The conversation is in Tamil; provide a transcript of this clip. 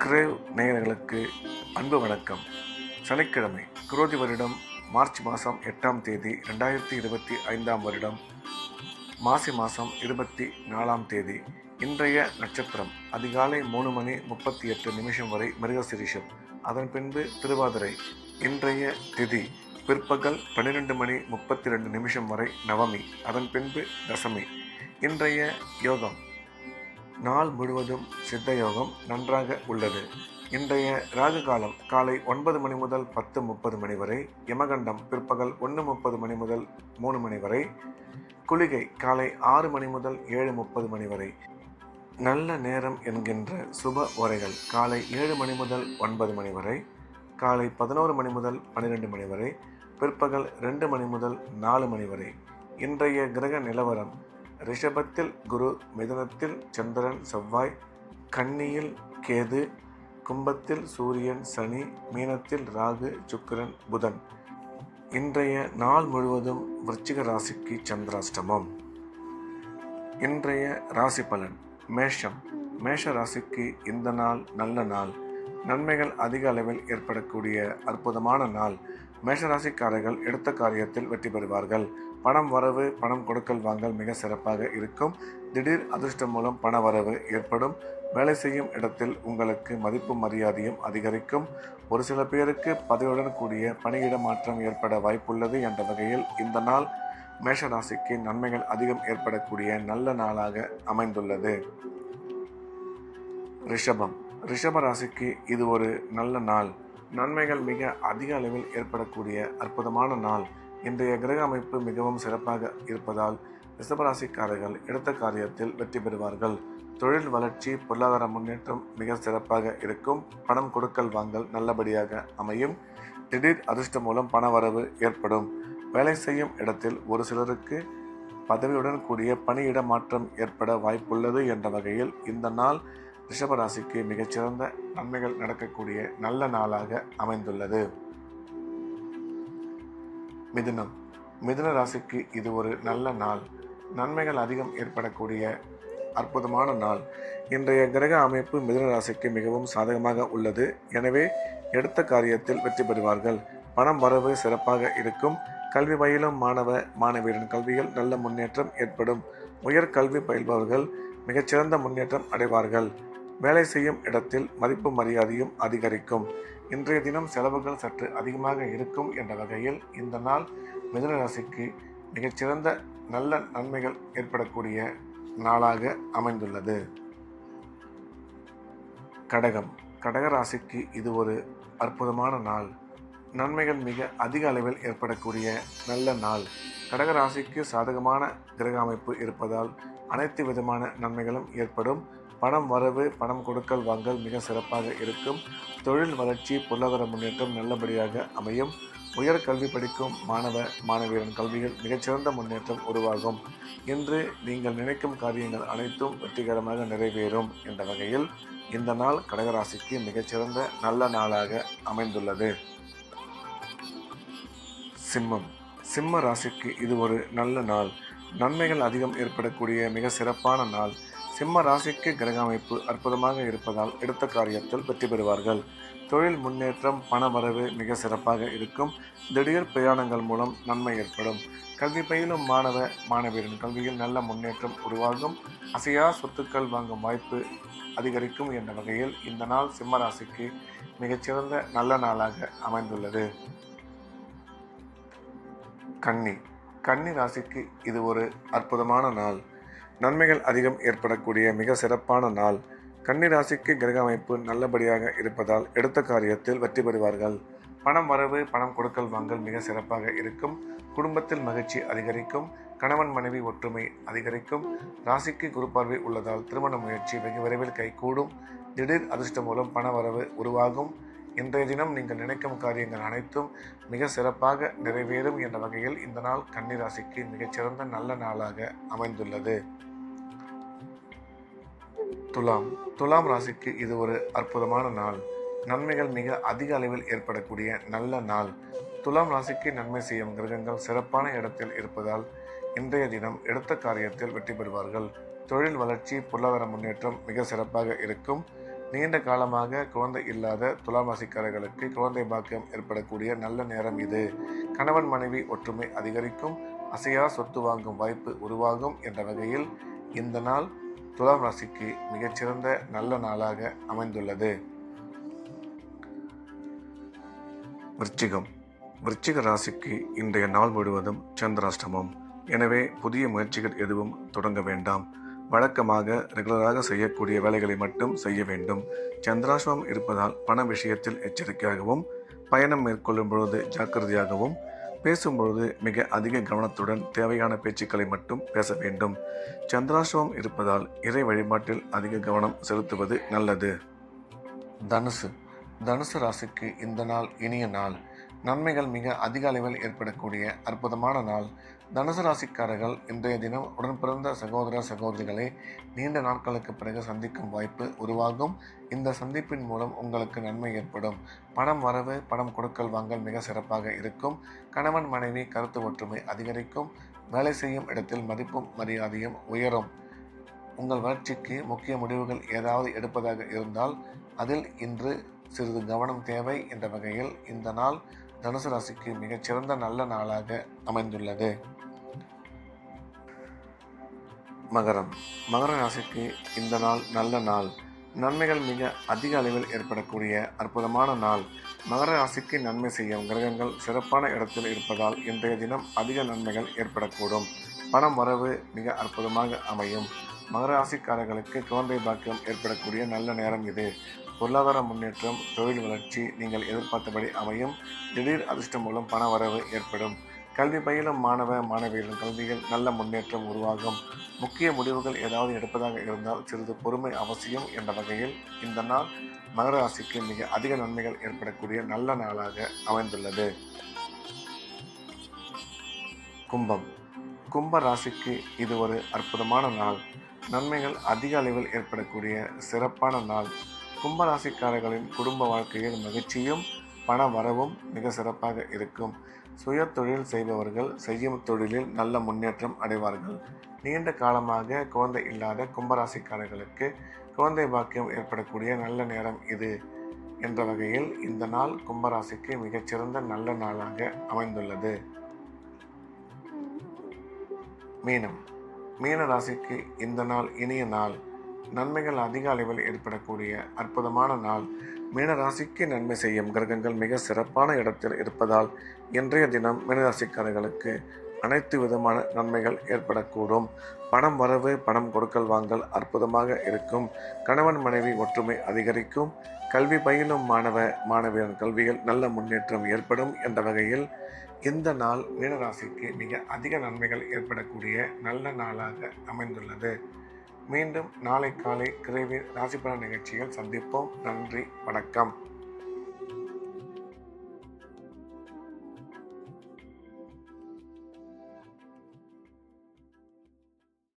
கிரேவ் நேயர்களுக்கு அன்பு வணக்கம். சனிக்கிழமை, குரோதி வருடம் மார்ச் மாதம் 8ஆம் தேதி 2025ஆம் வருடம் மாசி மாதம் 24ஆம் தேதி. இன்றைய நட்சத்திரம் அதிகாலை 3:38 வரை மிருகசிரீஷம், அதன் பின்பு திருவாதிரை. இன்றைய திதி பிற்பகல் 12:32 வரை நவமி, அதன் பின்பு தசமி. இன்றைய யோகம் நாள் முழுவதும் சித்த யோகம் நன்றாக உள்ளது. இன்றைய ராகு காலம் காலை 9 மணி முதல் 10:30 வரை, யமகண்டம் பிற்பகல் 1:30 முதல் 3 வரை, குளிகை காலை 6 மணி முதல் 7:30 வரை. நல்ல நேரம் என்கின்ற சுப உரைகள் காலை 7 மணி முதல் 9 வரை, காலை 11 மணி முதல் 12 வரை, பிற்பகல் 2 மணி முதல் 4 வரை. இன்றைய கிரக நிலவரம்: ரிஷபத்தில் குரு, மிதுனத்தில் சந்திரன் செவ்வாய், கன்னியில் கேது, கும்பத்தில் சூரியன் சனி, மீனத்தில் ராகு சுக்கிரன் புதன். இன்றைய நாள் முழுவதும் விருச்சிக ராசிக்கு சந்திராஷ்டமம். இன்றைய ராசி பலன்: மேஷம். மேஷ ராசிக்கு இந்த நாள் நல்ல நாள். நன்மைகள் அதிக அளவில் ஏற்படக்கூடிய அற்புதமான நாள். மேஷராசிக்காரர்கள் எடுத்த காரியத்தில் வெற்றி பெறுவார்கள். பணம் வரவு, பணம் கொடுக்கல் வாங்கல் மிக சிறப்பாக இருக்கும். திடீர் அதிர்ஷ்டம் மூலம் பண வரவு ஏற்படும். வேலை செய்யும் இடத்தில் உங்களுக்கு மதிப்பும் மரியாதையும் அதிகரிக்கும். ஒரு சில பேருக்கு பதவியுடன் கூடிய பணியிட மாற்றம் ஏற்பட வாய்ப்புள்ளது என்ற வகையில் இந்த நாள் மேஷராசிக்கு நன்மைகள் அதிகம் ஏற்படக்கூடிய நல்ல நாளாக அமைந்துள்ளது. ரிஷபம். ரிஷப ராசிக்கு இது ஒரு நல்ல நாள். நன்மைகள் மிக அதிக அளவில் ஏற்படக்கூடிய அற்புதமான நாள். இன்றைய கிரக அமைப்பு மிகவும் சிறப்பாக இருப்பதால் ரிஷபராசிக்காரர்கள் எடுத்த காரியத்தில் வெற்றி பெறுவார்கள். தொழில் வளர்ச்சி, பொருளாதார முன்னேற்றம் மிக சிறப்பாக இருக்கும். பணம் கொடுக்கல் வாங்கல் நல்லபடியாக அமையும். திடீர் அதிர்ஷ்டம் மூலம் பண வரவு ஏற்படும். வேலை செய்யும் இடத்தில் ஒரு சிலருக்கு பதவியுடன் கூடிய பணியிட மாற்றம் ஏற்பட வாய்ப்புள்ளது என்ற வகையில் இந்த நாள் ரிஷபராசிக்கு மிகச்சிறந்த நன்மைகள் நடக்கக்கூடிய நல்ல நாளாக அமைந்துள்ளது. மிதுனம். மிதுன ராசிக்கு இது ஒரு நல்ல நாள். நன்மைகள் அதிகம் ஏற்படக்கூடிய அற்புதமான நாள். இன்றைய கிரக அமைப்பு மிதுன ராசிக்கு மிகவும் சாதகமாக உள்ளது. எனவே எடுத்த காரியத்தில் வெற்றி பெறுவார்கள். பணம் வரவு சிறப்பாக இருக்கும். கல்வி பயிலும் மாணவியரின் கல்வியில் நல்ல முன்னேற்றம் ஏற்படும். உயர் கல்வி பயில்பவர்கள் மிகச்சிறந்த முன்னேற்றம் அடைவார்கள். வேலை செய்யும் இடத்தில் மதிப்பு மரியாதையும் அதிகரிக்கும். இன்றைய தினம் செலவுகள் சற்று அதிகமாக இருக்கும் என்ற வகையில் இந்த நாள் மிதுன ராசிக்கு மிகச்சிறந்த நல்ல நன்மைகள் ஏற்படக்கூடிய நாளாக அமைந்துள்ளது. கடகம். கடக ராசிக்கு இது ஒரு அற்புதமான நாள். நன்மைகள் மிக அதிக அளவில் ஏற்படக்கூடிய நல்ல நாள். கடக ராசிக்கு சாதகமான கிரக அமைப்பு இருப்பதால் அனைத்து விதமான நன்மைகளும் ஏற்படும். பணம் வரவு, பணம் கொடுக்கல் வாங்கல் மிக சிறப்பாக இருக்கும். தொழில் வளர்ச்சி, பொருளாதார முன்னேற்றம் நல்லபடியாக அமையும். உயர் கல்வி படிக்கும் மாணவியரின் கல்வியில் மிகச்சிறந்த முன்னேற்றம் உருவாகும். இன்று நீங்கள் நினைக்கும் காரியங்கள் அனைத்தும் வெற்றிகரமாக நிறைவேறும் என்ற வகையில் இந்த நாள் கடகராசிக்கு மிகச்சிறந்த நல்ல நாளாக அமைந்துள்ளது. சிம்மம். சிம்ம ராசிக்கு இது ஒரு நல்ல நாள். நன்மைகள் அதிகம் ஏற்படக்கூடிய மிக சிறப்பான நாள். சிம்ம ராசிக்கு கிரக அமைப்பு அற்புதமாக இருப்பதால் எடுத்த காரியத்தில் வெற்றி பெறுவார்கள். தொழில் முன்னேற்றம், பண வரவு மிக சிறப்பாக இருக்கும். திடீர் பிரயாணங்கள் மூலம் நன்மை ஏற்படும். கல்வி பயிலும் மாணவியரின் கல்வியில் நல்ல முன்னேற்றம் உருவாகும். அசையா சொத்துக்கள் வாங்கும் வாய்ப்பு அதிகரிக்கும் என்ற வகையில் இந்த நாள் சிம்ம ராசிக்கு மிகச்சிறந்த நல்ல நாளாக அமைந்துள்ளது. கன்னி. கன்னி ராசிக்கு இது ஒரு அற்புதமான நாள். நன்மைகள் அதிகம் ஏற்படக்கூடிய மிக சிறப்பான நாள். கன்னி ராசிக்கு கிரக அமைப்பு நல்லபடியாக இருப்பதால் எடுத்த காரியத்தில் வெற்றி பெறுவார்கள். பணம் வரவு, பணம் கொடுக்கல் வாங்கல் மிக சிறப்பாக இருக்கும். குடும்பத்தில் மகிழ்ச்சி அதிகரிக்கும். கணவன் மனைவி ஒற்றுமை அதிகரிக்கும். ராசிக்கு குரு பார்வை உள்ளதால் திருமண முயற்சி வெகு விரைவில் கைகூடும். திடீர் அதிர்ஷ்டம் மூலம் பண வரவு உருவாகும். இன்றைய தினம் நீங்கள் நினைக்கும் காரியங்கள் அனைத்தும் மிக சிறப்பாக நிறைவேறும் என்ற வகையில் இந்த நாள் கன்னி ராசிக்கு மிகச்சிறந்த நல்ல நாளாக அமைந்துள்ளது. துலாம். துலாம் ராசிக்கு இது ஒரு அற்புதமான நாள். நன்மைகள் மிக அதிக அளவில் ஏற்படக்கூடிய நல்ல நாள். துலாம் ராசிக்கு நன்மை செய்யும் கிரகங்கள் சிறப்பான இடத்தில் இருப்பதால் இன்றைய தினம் எடுத்த காரியத்தில் வெற்றி பெறுவார்கள். தொழில் வளர்ச்சி, பொருளாதார முன்னேற்றம் மிக சிறப்பாக இருக்கும். நீண்ட காலமாக குழந்தை இல்லாத துலாம் ராசிக்காரர்களுக்கு குழந்தை பாக்கியம் ஏற்படக்கூடிய நல்ல நேரம் இது. கணவன் மனைவி ஒற்றுமை அதிகரிக்கும். அசையா சொத்து வாங்கும் வாய்ப்பு உருவாகும் என்ற வகையில் இந்த நாள் துலாம் ராசிக்கு மிகச்சிறந்த நல்ல நாளாக அமைந்துள்ளது. விருச்சிக ராசிக்கு இன்றைய நாள் முழுவதும் சந்திராஷ்டமம். எனவே புதிய முயற்சிகள் எதுவும் தொடங்க வேண்டாம். வழக்கமாக ரெகுலராக செய்யக்கூடிய வேலைகளை மட்டும் செய்ய வேண்டும். சந்திராஷ்டமம் இருப்பதால் பண விஷயத்தில் எச்சரிக்கையாகவும், பயணம் மேற்கொள்ளும் பொழுது ஜாக்கிரதையாகவும், பேசும்பொழுது மிக அதிக கவனத்துடன் தேவையான பேச்சுக்களை மட்டும் பேச வேண்டும். சந்திராஷ்டமம் இருப்பதால் இறை வழிபாட்டில் அதிக கவனம் செலுத்துவது நல்லது. தனுசு ராசிக்கு இந்த நாள் இனிய நாள். நன்மைகள் மிக அதிக அளவில் ஏற்படக்கூடிய அற்புதமான நாள். தனுசு ராசிக்காரர்கள் இன்றைய தினம் உடன் பிறந்த சகோதர சகோதரிகளை நீண்ட நாட்களுக்கு பிறகு சந்திக்கும் வாய்ப்பு உருவாகும். இந்த சந்திப்பின் மூலம் உங்களுக்கு நன்மை ஏற்படும். பணம் வரவு, பணம் கொடுக்கல் வாங்கல் மிக சிறப்பாக இருக்கும். கணவன் மனைவி கருத்து ஒற்றுமை அதிகரிக்கும். வேலை செய்யும் இடத்தில் மதிப்பும் மரியாதையும் உயரும். உங்கள் வளர்ச்சிக்கு முக்கிய முடிவுகள் ஏதாவது எடுப்பதாக இருந்தால் அதில் இன்று சிறிது கவனம் தேவை என்ற வகையில் இந்த நாள் தனுசு ராசிக்கு மிகச்சிறந்த நல்ல நாளாக அமைந்துள்ளது. மகர ராசிக்கு இந்த நாள் நல்ல நாள். நன்மைகள் மிக அதிக அளவில் ஏற்படக்கூடிய அற்புதமான நாள். மகர ராசிக்கு நன்மை செய்யும் கிரகங்கள் சிறப்பான இடத்தில் இருப்பதால் இன்றைய தினம் அதிக நன்மைகள் ஏற்படக்கூடும். பணம் வரவு மிக அற்புதமாக அமையும். மகர ராசிக்காரர்களுக்கு குழந்தை பாக்கியம் ஏற்படக்கூடிய நல்ல நேரம் இது. பொருளாதார முன்னேற்றம், தொழில் வளர்ச்சி நீங்கள் எதிர்பார்த்தபடி அமையும். திடீர் அதிர்ஷ்டம் மூலம் பண வரவு ஏற்படும். கல்வி பயிலும் மாணவிகளின் கல்வியில் நல்ல முன்னேற்றம் உருவாகும். முக்கிய முடிவுகள் ஏதாவது எடுப்பதாக இருந்தால் சிறிது பொறுமை அவசியம் என்ற வகையில் இந்த நாள் மகர ராசிக்கு மிக அதிக நன்மைகள் ஏற்படக்கூடிய நல்ல நாளாக அமைந்துள்ளது. கும்ப ராசிக்கு இது ஒரு அற்புதமான நாள். நன்மைகள் அதிக அளவில் ஏற்படக்கூடிய சிறப்பான நாள். கும்பராசிக்காரர்களின் குடும்ப வாழ்க்கையில் மகிழ்ச்சியும் பண வரவும் மிக சிறப்பாக இருக்கும். சுய தொழில் செய்பவர்கள் செய்யும் தொழிலில் நல்ல முன்னேற்றம் அடைவார்கள். நீண்ட காலமாக குழந்தை இல்லாத கும்பராசிக்காரர்களுக்கு குழந்தை பாக்கியம் ஏற்படக்கூடிய நல்ல நேரம் இது என்ற வகையில் இந்த நாள் கும்பராசிக்கு மிகச்சிறந்த நல்ல நாளாக அமைந்துள்ளது. மீன ராசிக்கு இந்த நாள் இனிய நாள். நன்மைகள் அதிக அளவில் ஏற்படக்கூடிய அற்புதமான நாள். மீன ராசிக்கு நன்மை செய்யும் கிரகங்கள் மிக சிறப்பான இடத்தில் இருப்பதால் இன்றைய தினம் மீனராசிக்காரர்களுக்கு அனைத்து விதமான நன்மைகள் ஏற்படக்கூடும். பணம் வரவு, பணம் கொடுக்கல் வாங்கல் அற்புதமாக இருக்கும். கணவன் மனைவி ஒற்றுமை அதிகரிக்கும். கல்வி பயிலும் மாணவியர் கல்வியில் நல்ல முன்னேற்றம் ஏற்படும் என்ற வகையில் இந்த நாள் மீனராசிக்கு மிக அதிக நன்மைகள் ஏற்படக்கூடிய நல்ல நாளாக அமைந்துள்ளது. மீண்டும் நாளை காலை கிரேவி ராசிபலன் நிகழ்ச்சியில் சந்திப்போம். நன்றி, வணக்கம்.